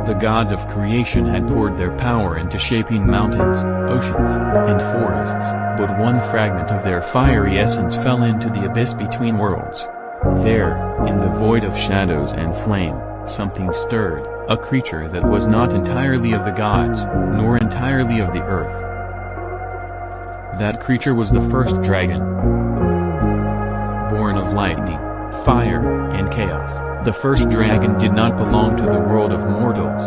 The gods of creation had poured their power into shaping mountains, oceans, and forests, but one fragment of their fiery essence fell into the abyss between worlds. There, in the void of shadows and flame, something stirred, a creature that was not entirely of the gods, nor entirely of the earth. That creature was the first dragon. Born of lightning, fire, and chaos, the first dragon did not belong to the world of mortals.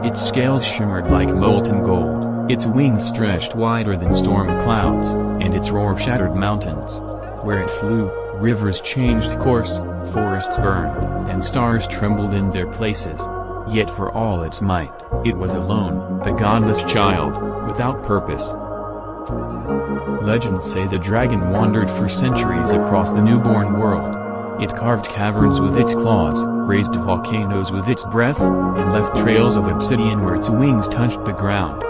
Its scales shimmered like molten gold, its wings stretched wider than storm clouds, and its roar shattered mountains. Where it flew, rivers changed course, forests burned, and stars trembled in their places. Yet for all its might, it was alone, a godless child, without purpose. Legends say the dragon wandered for centuries across the newborn world. It carved caverns with its claws, raised volcanoes with its breath, and left trails of obsidian where its wings touched the ground.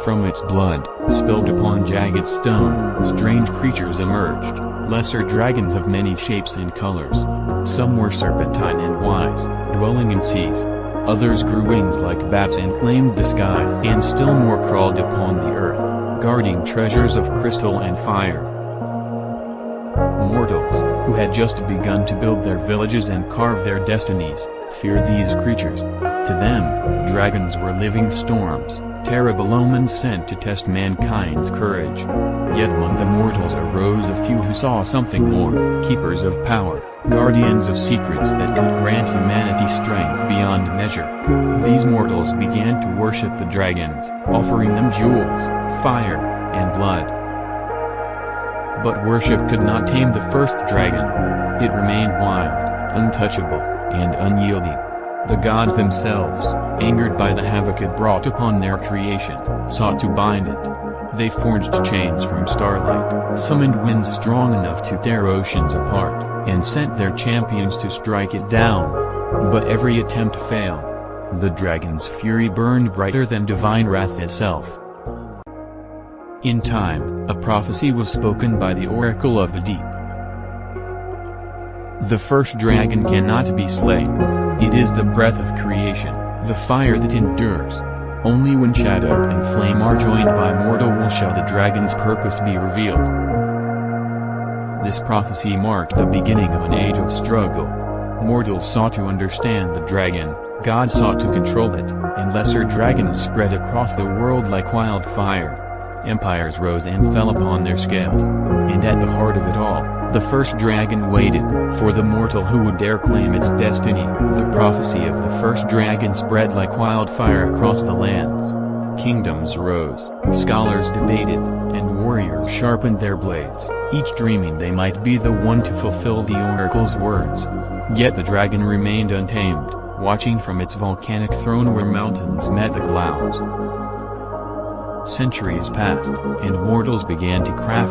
From its blood, spilled upon jagged stone, strange creatures emerged, lesser dragons of many shapes and colors. Some were serpentine and wise, dwelling in seas. Others grew wings like bats and claimed the skies, and still more crawled upon the earth, guarding treasures of crystal and fire. Mortals, who had just begun to build their villages and carve their destinies, feared these creatures. To them, dragons were living storms, terrible omens sent to test mankind's courage. Yet among the mortals arose a few who saw something more, keepers of power, guardians of secrets that could grant humanity strength beyond measure. These mortals began to worship the dragons, offering them jewels, fire, and blood. But worship could not tame the first dragon. It remained wild, untouchable, and unyielding. The gods themselves, angered by the havoc it brought upon their creation, sought to bind it. They forged chains from starlight, summoned winds strong enough to tear oceans apart, and sent their champions to strike it down. But every attempt failed. The dragon's fury burned brighter than divine wrath itself. In time, a prophecy was spoken by the oracle of the deep. The first dragon cannot be slain. It is the breath of creation, the fire that endures. Only when shadow and flame are joined by mortal will shall the dragon's purpose be revealed. This prophecy marked the beginning of an age of struggle. Mortals sought to understand the dragon, gods sought to control it, and lesser dragons spread across the world like wildfire. Empires rose and fell upon their scales. And at the heart of it all, the first dragon waited, for the mortal who would dare claim its destiny. The prophecy of the first dragon spread like wildfire across the lands. Kingdoms rose, scholars debated, and warriors sharpened their blades, each dreaming they might be the one to fulfill the oracle's words. Yet the dragon remained untamed, watching from its volcanic throne where mountains met the clouds. Centuries passed, and mortals began to craft